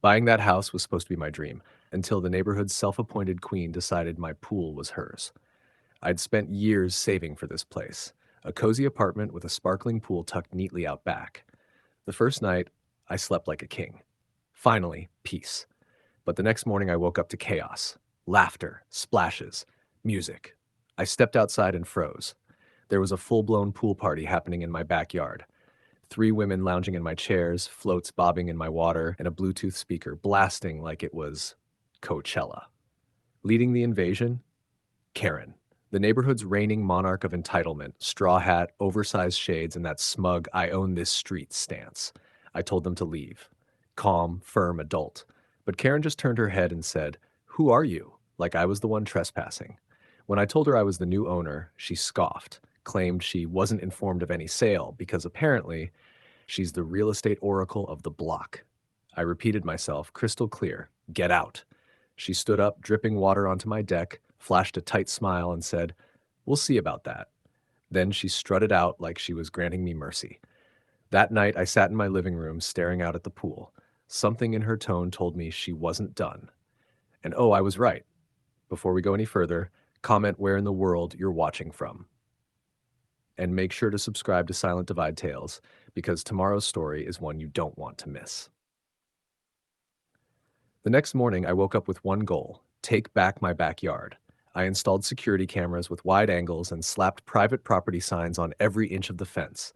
Buying that house was supposed to be my dream, until the neighborhood's self-appointed queen decided my pool was hers. I'd spent years saving for this place, a cozy apartment with a sparkling pool tucked neatly out back. The first night, I slept like a king. Finally, peace. But the next morning I woke up to chaos. Laughter, splashes, music. I stepped outside and froze. There was a full-blown pool party happening in my backyard. 3 women lounging in my chairs, floats bobbing in my water, and a Bluetooth speaker blasting like it was Coachella. Leading the invasion, Karen, the neighborhood's reigning monarch of entitlement, straw hat, oversized shades, and that smug "I own this street" stance. I told them to leave. Calm, firm adult. But Karen just turned her head and said, "Who are you?" Like I was the one trespassing. When I told her I was the new owner, she scoffed, claimed she wasn't informed of any sale because apparently she's the real estate oracle of the block. I repeated myself, crystal clear, "Get out." She stood up, dripping water onto my deck, flashed a tight smile, and said, "We'll see about that." Then she strutted out like she was granting me mercy. That night, I sat in my living room staring out at the pool. Something in her tone told me she wasn't done. And oh, I was right. Before we go any further, comment where in the world you're watching from. And make sure to subscribe to Silent Divide Tales, because tomorrow's story is one you don't want to miss. The next morning, I woke up with one goal: take back my backyard. I installed security cameras with wide angles and slapped private property signs on every inch of the fence.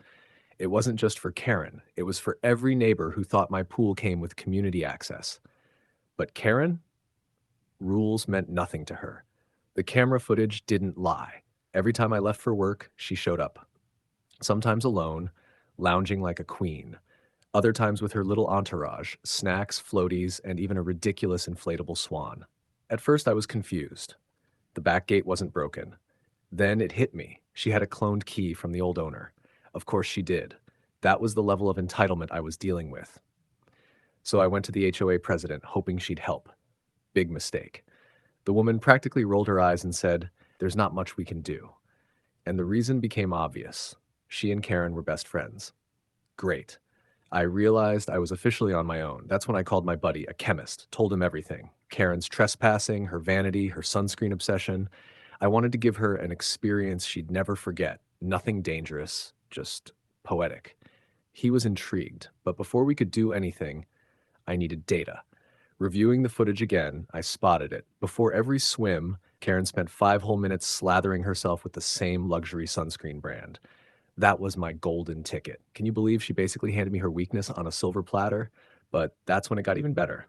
It wasn't just for Karen, it was for every neighbor who thought my pool came with community access. But Karen? Rules meant nothing to her. The camera footage didn't lie. Every time I left for work, she showed up. Sometimes alone, lounging like a queen. Other times with her little entourage, snacks, floaties, and even a ridiculous inflatable swan. At first I was confused. The back gate wasn't broken. Then it hit me. She had a cloned key from the old owner. Of course she did. That was the level of entitlement I was dealing with. So I went to the HOA president, hoping she'd help. Big mistake. The woman practically rolled her eyes and said, "There's not much we can do." And the reason became obvious. She and Karen were best friends. Great. I realized I was officially on my own. That's when I called my buddy, a chemist, told him everything. Karen's trespassing, her vanity, her sunscreen obsession. I wanted to give her an experience she'd never forget. Nothing dangerous, just poetic. He was intrigued, but before we could do anything, I needed data. Reviewing the footage again, I spotted it. Before every swim, Karen spent 5 whole minutes slathering herself with the same luxury sunscreen brand. That was my golden ticket. Can you believe she basically handed me her weakness on a silver platter? But that's when it got even better.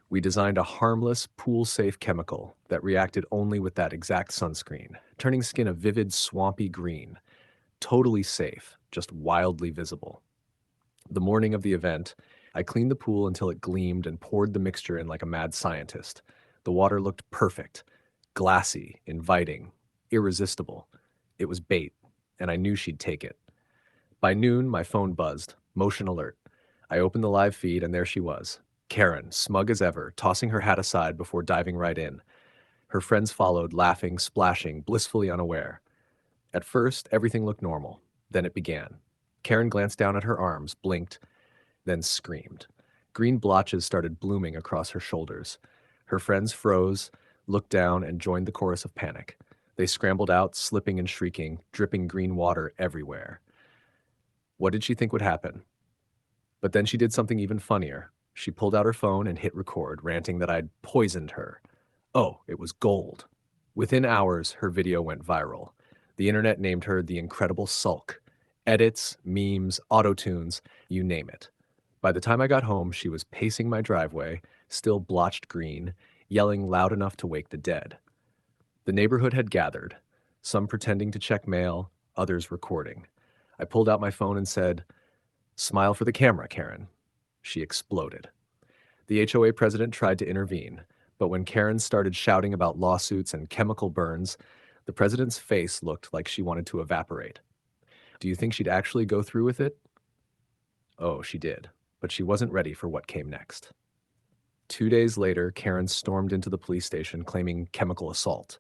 We designed a harmless, pool-safe chemical that reacted only with that exact sunscreen, turning skin a vivid, swampy green. Totally safe, just wildly visible. The morning of the event, I cleaned the pool until it gleamed and poured the mixture in like a mad scientist. The water looked perfect, glassy, inviting, irresistible. It was bait, and I knew she'd take it. By noon, my phone buzzed, motion alert. I opened the live feed, and there she was. Karen, smug as ever, tossing her hat aside before diving right in. Her friends followed, laughing, splashing, blissfully unaware. At first, everything looked normal. Then it began. Karen glanced down at her arms, blinked, then screamed. Green blotches started blooming across her shoulders. Her friends froze, looked down, and joined the chorus of panic. They scrambled out, slipping and shrieking, dripping green water everywhere. What did she think would happen? But then she did something even funnier. She pulled out her phone and hit record, ranting that I'd poisoned her. Oh, it was gold. Within hours, her video went viral. The internet named her the Incredible Sulk. Edits, memes, auto-tunes, you name it. By the time I got home, she was pacing my driveway, still blotched green, yelling loud enough to wake the dead. The neighborhood had gathered, some pretending to check mail, others recording. I pulled out my phone and said, "Smile for the camera, Karen." She exploded. The HOA president tried to intervene, but when Karen started shouting about lawsuits and chemical burns, the president's face looked like she wanted to evaporate. Do you think she'd actually go through with it? Oh, she did, but she wasn't ready for what came next. 2 days later, Karen stormed into the police station claiming chemical assault.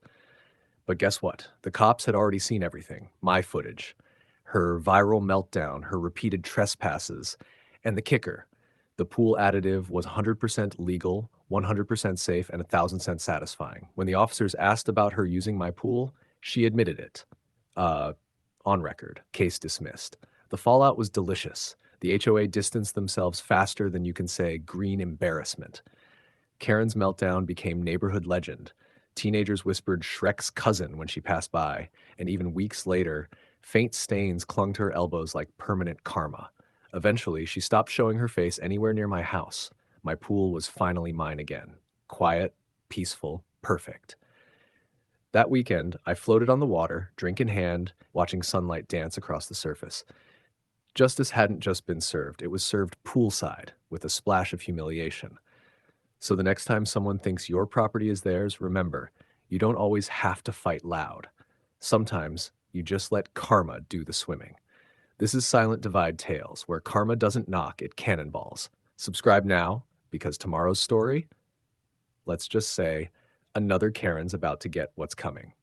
But guess what? The cops had already seen everything. My footage, her viral meltdown, her repeated trespasses, and the kicker. The pool additive was 100% legal, 100% safe, and 1,000% satisfying. When the officers asked about her using my pool, she admitted it. Uh, on record, case dismissed. The fallout was delicious. The HOA distanced themselves faster than you can say green embarrassment. Karen's meltdown became neighborhood legend. Teenagers whispered Shrek's cousin when she passed by, and even weeks later, faint stains clung to her elbows like permanent karma. Eventually, she stopped showing her face anywhere near my house. My pool was finally mine again. Quiet, peaceful, perfect. That weekend, I floated on the water, drink in hand, watching sunlight dance across the surface. Justice hadn't just been served, it was served poolside with a splash of humiliation. So the next time someone thinks your property is theirs, remember, you don't always have to fight loud. Sometimes you just let karma do the swimming. This is Silent Divide Tales, where karma doesn't knock, it cannonballs. Subscribe now, because tomorrow's story, let's just say, another Karen's about to get what's coming.